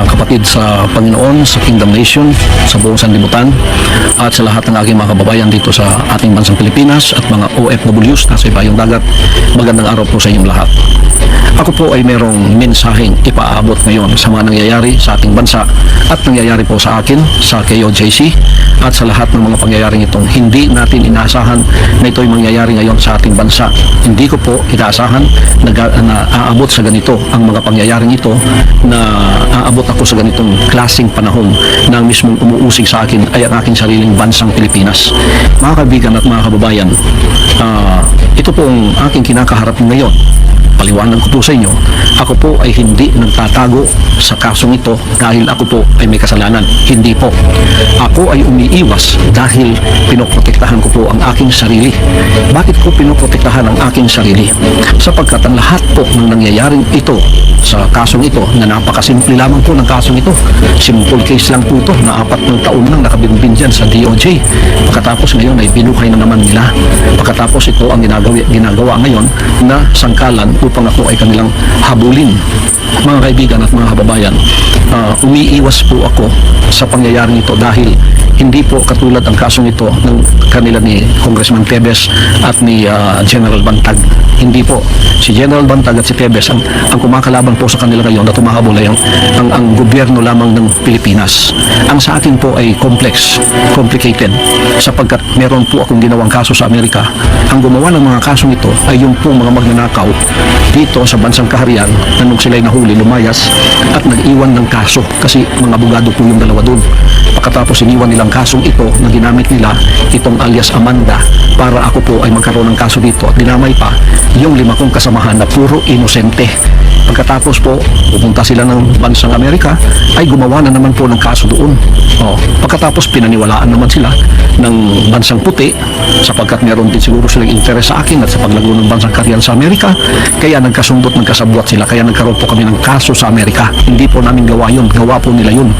kapatid sa Panginoon, sa Kingdom Nation, sa buong sanlibutan, at sa lahat ng aking mga kababayan dito sa ating bansang Pilipinas at mga OFWs na sa ibayong dagat. Magandang araw po sa inyong lahat. Ako po ay merong mensaheng ipaabot ngayon sa mga nangyayari sa ating bansa at nangyayari po sa akin, sa KOJC, at sa lahat ng mga pangyayaring itong hindi natin inaasahan na ito'y mangyayari ngayon sa ating bansa. Hindi ko po inaasahan na aabot sa ganito ang mga pangyayaring ito, na aabot ako sa ganitong klaseng panahon na ang mismong umuusig sa akin ay ang aking sariling bansang Pilipinas. Mga kaibigan at mga kababayan, ito po ang aking kinakaharap ngayon. Paliwanag ko po sa inyo, ako po ay hindi nagtatago sa kasong ito dahil ako po ay may kasalanan. Hindi po. Ako ay umiiwas dahil pinoprotektahan ko po ang aking sarili. Bakit ko pinoprotektahan ang aking sarili? Sapagkat ang lahat po ng nangyayaring ito sa kasong ito, na napakasimple lamang po ng kasong ito. Simple case lang po ito, na 4 na taon nang nakabimbing dyan sa DOJ. Pagkatapos ngayon ay binuhay na naman nila. Pagkatapos ito ang ginagawa ngayon na sangkalan upang ako ay kanilang habulin. Mga kaibigan at mga kababayan, umiiwas po ako sa pangyayaring ito dahil hindi po katulad ang kasong ito ng kanila ni Congressman Tebes at ni General Bantag. Hindi po. Si General Bantag at si Tebes ang kumakalaban po sa kanila ngayon na tumahabol ay ang gobyerno lamang ng Pilipinas. Ang sa akin po ay complicated, sapagkat meron po akong ginawang kaso sa Amerika. Ang gumawa ng mga kasong ito ay yung po mga magnanakaw dito sa bansang kaharian na nung sila'y nahuli, lumayas at nag-iwan ng kaso kasi mga abogado po yung dalawa doon. Pagkatapos iniwan nilang kasong ito na ginamit nila itong alias Amanda para ako po ay magkaroon ng kaso dito, at dinamay pa yung 5 kong kasamahan na puro inosente. Pagkatapos po, pupunta sila ng bansang Amerika, ay gumawa na naman po ng kaso doon. Pagkatapos pinaniwalaan naman sila ng bansang puti, sapagkat meron din siguro silang interes sa akin at sa paglago ng bansang kaharian sa Amerika, kaya nagkasundot, nagkasabwat sila, kaya nagkaroon po kami ng kaso sa Amerika. Hindi po namin gawa yun, gawa po nila yun.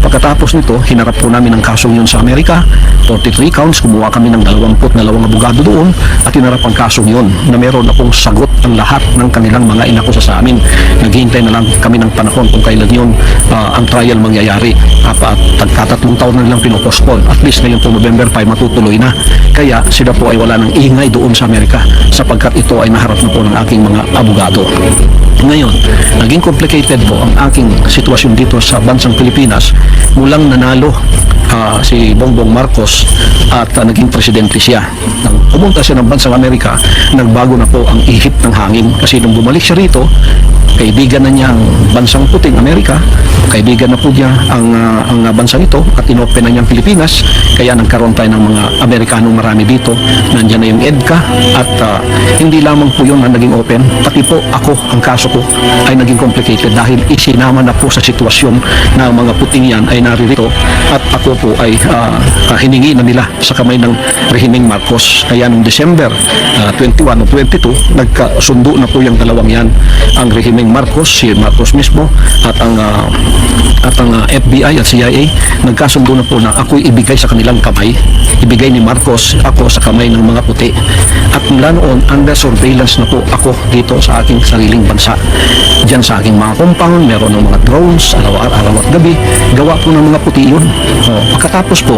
Pagkatapos nito, hinarap po namin ang kasong yun sa Amerika, 43 counts, kumuha kami ng 22 abogado doon at hinarap ang kasong yun na meron akong sagot ang lahat ng kanilang mga inakusa sa amin. Naghihintay na lang kami ng panahon kung kailan yun ang trial mangyayari. At tagkatatlong taon na nilang pinopospon. At least ngayon po November 5 matutuloy na. Kaya sila po ay wala ng ingay doon sa Amerika sapagkat ito ay naharap na po ng aking mga abogado. Ngayon, naging complicated po ang aking sitwasyon dito sa bansang Pilipinas mulang nanalo si Bongbong Marcos at naging presidente siya. Nang pumunta siya ng bansang Amerika, nagbago na po ang ihip ng hangin kasi nung bumalik siya rito, kaibigan na niya ang bansang puting Amerika, kaibigan na po niya ang bansang ito at inopen na niya ang Pilipinas, kaya nagkaroon tayo ng mga Amerikanong marami dito. Nandiyan na yung EDCA at hindi lamang po yun na naging open, pati po ako, ang kaso ko ay naging complicated dahil isinama na po sa sitwasyon na mga puting yan ay naririto at ako po ay hiningi na nila sa kamay ng rehimeng Marcos. Kaya noong December 21 o 22, nagkasundo na po yung dalawang yan, ang rehimeng Marcos, si Marcos mismo at ang FBI at CIA, nagkasundo na po na ako'y ibigay sa kanilang kamay, ibigay ni Marcos ako sa kamay ng mga puti, at mula noon under surveillance na po ako dito sa aking sariling bansa. Diyan sa aking mga compound meron ng mga drones araw at gabi, gawa po ng mga puti yun. Pagkatapos po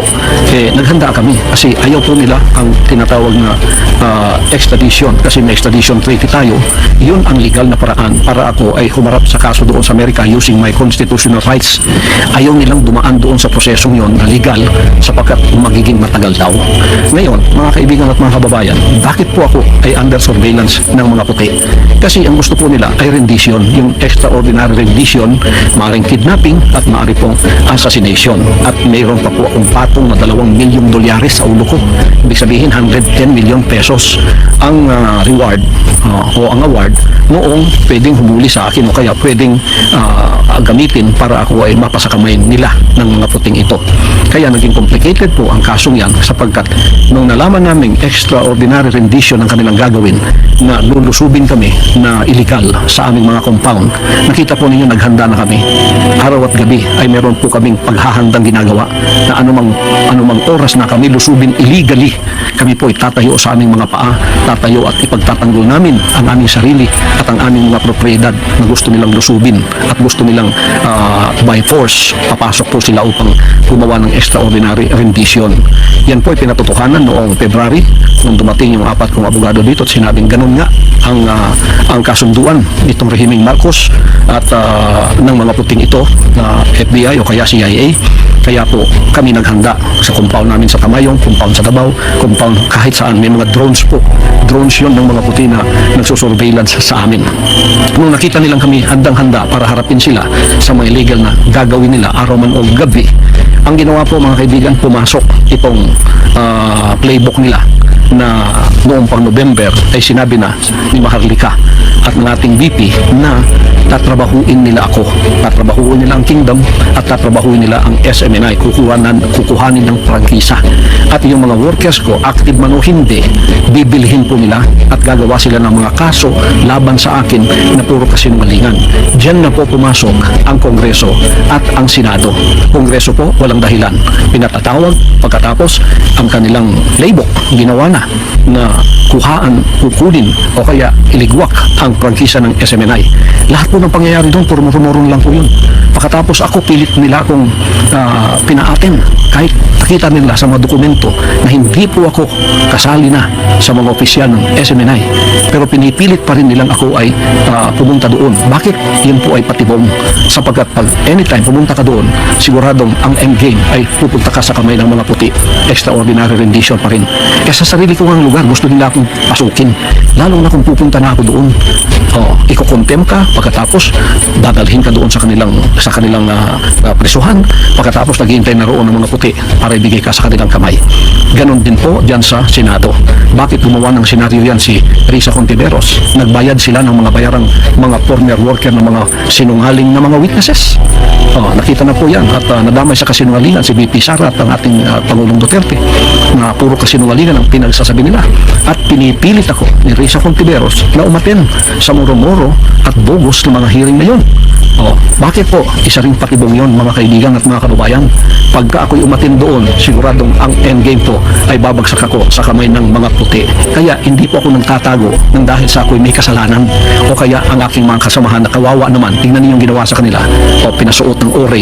naghanda kami kasi ayaw po nila ang tinatawag na extradition, kasi may extradition treaty tayo. Yun ang legal na paraan para ako ay humarap sa kaso doon sa Amerika using my constitutional rights. Ayaw nilang dumaan doon sa prosesong yon na legal sapagkat magiging matagal daw. Ngayon, mga kaibigan at mga kababayan, bakit po ako ay under surveillance ng mga puti? Kasi ang gusto po nila ay rendition, yung extraordinary rendition, maaaring kidnapping at maaari pong assassination. At mayroon pa po akong patong na $2 milyong sa ulo ko. Ibig sabihin 110 million pesos ang reward o ang award noong pwedeng humuli sa akin o kaya pwedeng gamitin para ako ay mapasakamay nila ng mga puting ito. Kaya naging complicated po ang kasong yan sapagkat nung nalaman naming extraordinary rendition ang kanilang gagawin na lulusubin kami na illegal sa aming mga compound, nakita po ninyo naghanda na kami. Araw at gabi ay meron po kaming paghahandang ginagawa na anumang oras na kami lusubin illegally, kami po itatayo sa aming mga paa, tatayo at ipagtatanggol namin ang aming sarili at ang aming mga propriedad na gusto nilang lusubin at gusto nilang by force, papasok po sila upang gumawa ng extraordinary rendition. Yan po ay pinatotohanan noong February nung dumating yung 4 kong abogado dito at sinabing ganun nga ang kasunduan nitong rehimeng Marcos at ng mga puting ito na FBI o kaya CIA. Kaya po kami naghanda sa compound namin sa Tamayong, compound sa Davao, compound kahit saan. May mga drones po. Drones yun ng mga puti na nagsusurveillance sa amin. Nung nakita nilang kami handang-handa para harapin sila sa mga illegal na gagawin nila araw man o gabi, ang ginawa po mga kaibigan, pumasok itong playbook nila na noong pang November ay sinabi na ni Maharlika at ng ating VP na tatrabahuin nila ako, tatrabahuin nila ang kingdom at tatrabahuin nila ang SMNI, kukuhanin ng prangkisa at yung mga workers ko, active man o hindi, bibilhin po nila at gagawa sila ng mga kaso laban sa akin na puro kasinungalingan. Diyan na po pumasok ang Kongreso at ang Senado. Kongreso po walang dahilan, pinatatawag, pagkatapos ang kanilang playbook ginawa na kukunin o kaya iligwak ang prangkisa ng SMNI. Lahat po ng pangyayari doon, purumurumurun lang po yun. Pagkatapos ako, pilit nila akong pinaaten kahit nakita nila sa mga dokumento na hindi po ako kasali na sa mga opisyal ng SMNI. Pero pinipilit pa rin nilang ako ay pumunta doon. Bakit? Yun po ay patibong. Sapagkat pag anytime pumunta ka doon, siguradong ang endgame ay pupunta ka sa kamay ng mga puti. Extraordinary rendition pa rin. Kaya sa sarili ko ang lugar, gusto nila akong pasukin. Lalo na kung pupunta na ako doon. Iko-condemn ka, pagkatapos dadalhin ka doon sa kanilang presuhan, pagkatapos naghihintay na roon ng mga puti para ibigay ka sa kanilang kamay. Ganon din po dyan sa Senado. Bakit gumawa ng senaryo yan si Risa Contiveros? Nagbayad sila ng mga bayarang mga former worker ng mga sinungaling na mga witnesses. Nakita na po yan at nadamay sa kasinungalingan si VP Sara at ang ating Pangulong Duterte na puro kasinungalingan ang pinagsasabi nila. At pinipilit ako ni Risa Contiveros na umaten sa moro-moro at bogus ng mga hearing na yun. Bakit po? Isa ring patibong yun mga kaibigan at mga kababayan. Pagka ako'y umatin doon, siguradong ang endgame po ay babagsak ako sa kamay ng mga puti. Kaya hindi po ako nagtatago ng dahil sa ako'y may kasalanan o kaya ang aking mga kasamahan na kawawa naman. Tingnan niyo yung ginawa sa kanila o pinasuot ng orange.